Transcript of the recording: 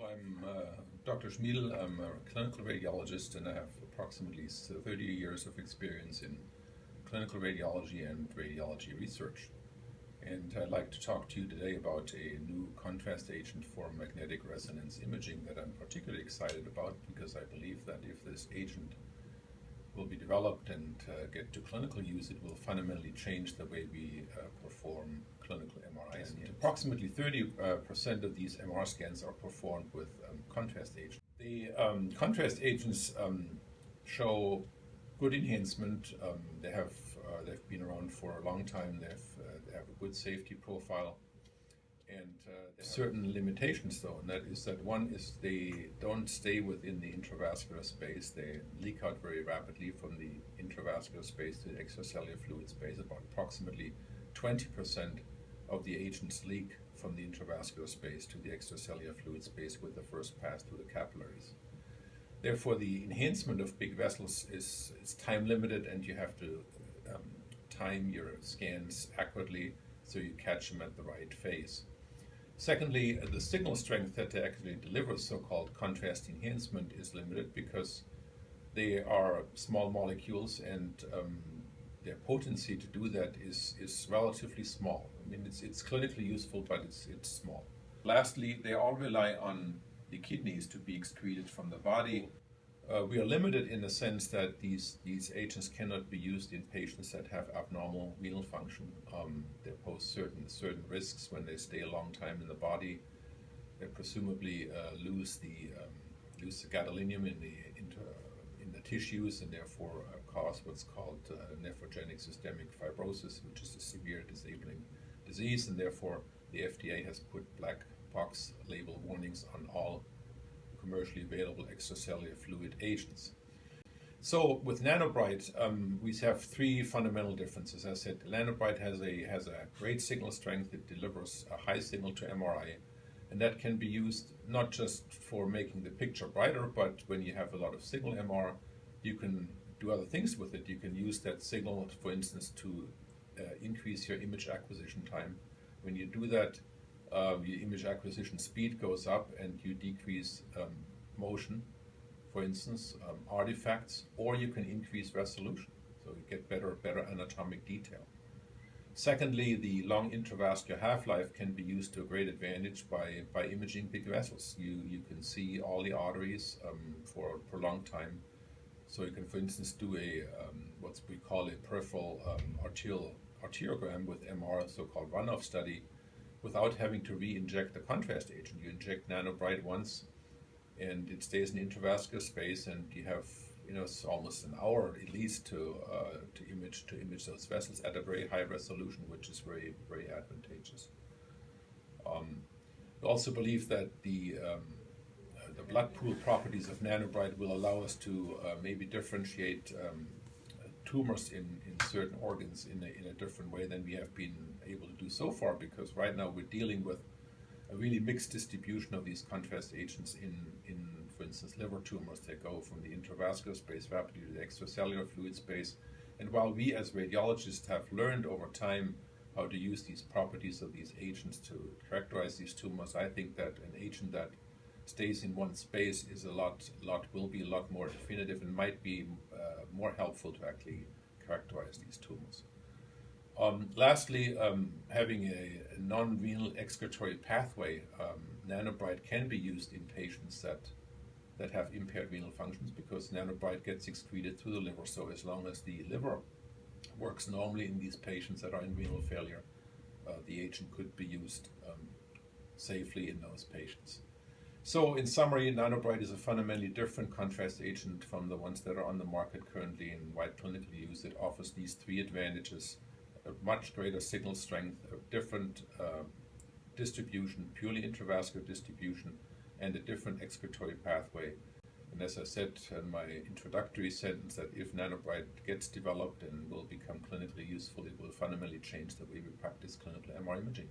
I'm Dr. Schmiedl. I'm a clinical radiologist and I have approximately 30 years of experience in clinical radiology and radiology research. And I'd like to talk to you today about a new contrast agent for magnetic resonance imaging that I'm particularly excited about, because I believe that if this agent will be developed and get to clinical use, it will fundamentally change the way we perform clinical MRI scans. Approximately 30% of these MR scans are performed with contrast agents. The contrast agents show good enhancement. They've been around for a long time. They have a good safety profile. And there's certain limitations, though, and that is that one is they don't stay within the intravascular space. They leak out very rapidly from the intravascular space to the extracellular fluid space. About approximately 20% of the agents leak from the intravascular space to the extracellular fluid space with the first pass through the capillaries. Therefore, the enhancement of big vessels is time limited, and you have to time your scans accurately so you catch them at the right phase. Secondly, the signal strength that they actually deliver, so-called contrast enhancement, is limited because they are small molecules, and their potency to do that is relatively small. I mean, it's clinically useful, but it's small. Lastly, they all rely on the kidneys to be excreted from the body. We are limited in the sense that these agents cannot be used in patients that have abnormal renal function. They pose certain risks when they stay a long time in the body. They presumably lose the gadolinium in the tissues, and therefore cause what's called nephrogenic systemic fibrosis, which is a severe disabling disease, and therefore the FDA has put black box label warnings on all commercially available extracellular fluid agents. So with Nanobrite, we have three fundamental differences. As I said, Nanobrite has a great signal strength. It delivers a high signal to MRI, and that can be used not just for making the picture brighter, but when you have a lot of signal MR, you can do other things with it. You can use that signal, for instance, to increase your image acquisition time. When you do that, your image acquisition speed goes up and you decrease motion, for instance, artifacts, or you can increase resolution, so you get better anatomic detail. Secondly, the long intravascular half-life can be used to a great advantage by imaging big vessels. You can see all the arteries for a prolonged time. So you can, for instance, do what we call a peripheral arteriogram with MR, so-called runoff study, without having to re-inject the contrast agent. You inject Nanobrite once, and it stays in the intravascular space, and you have it's almost an hour at least to image those vessels at a very high resolution, which is very advantageous. We also believe that the blood pool properties of Nanobrite will allow us to maybe differentiate tumors in certain organs in a different way than we have been able to do so far, because right now we're dealing with a really mixed distribution of these contrast agents in for instance, liver tumors. They go from the intravascular space rapidly to the extracellular fluid space. And while we as radiologists have learned over time how to use these properties of these agents to characterize these tumors, I think that an agent that stays in one space is will be a lot more definitive and might be more helpful to actually characterize these tumors. Lastly, having a non-renal excretory pathway, Nanobrite can be used in patients that have impaired renal functions, because Nanobrite gets excreted through the liver. So as long as the liver works normally in these patients that are in renal failure, the agent could be used safely in those patients. So in summary, Nanobrite is a fundamentally different contrast agent from the ones that are on the market currently in wide clinical use. It offers these three advantages: a much greater signal strength, a different distribution, purely intravascular distribution, and a different excretory pathway. And as I said in my introductory sentence, that if Nanobrite gets developed and will become clinically useful, it will fundamentally change the way we practice clinical MR imaging.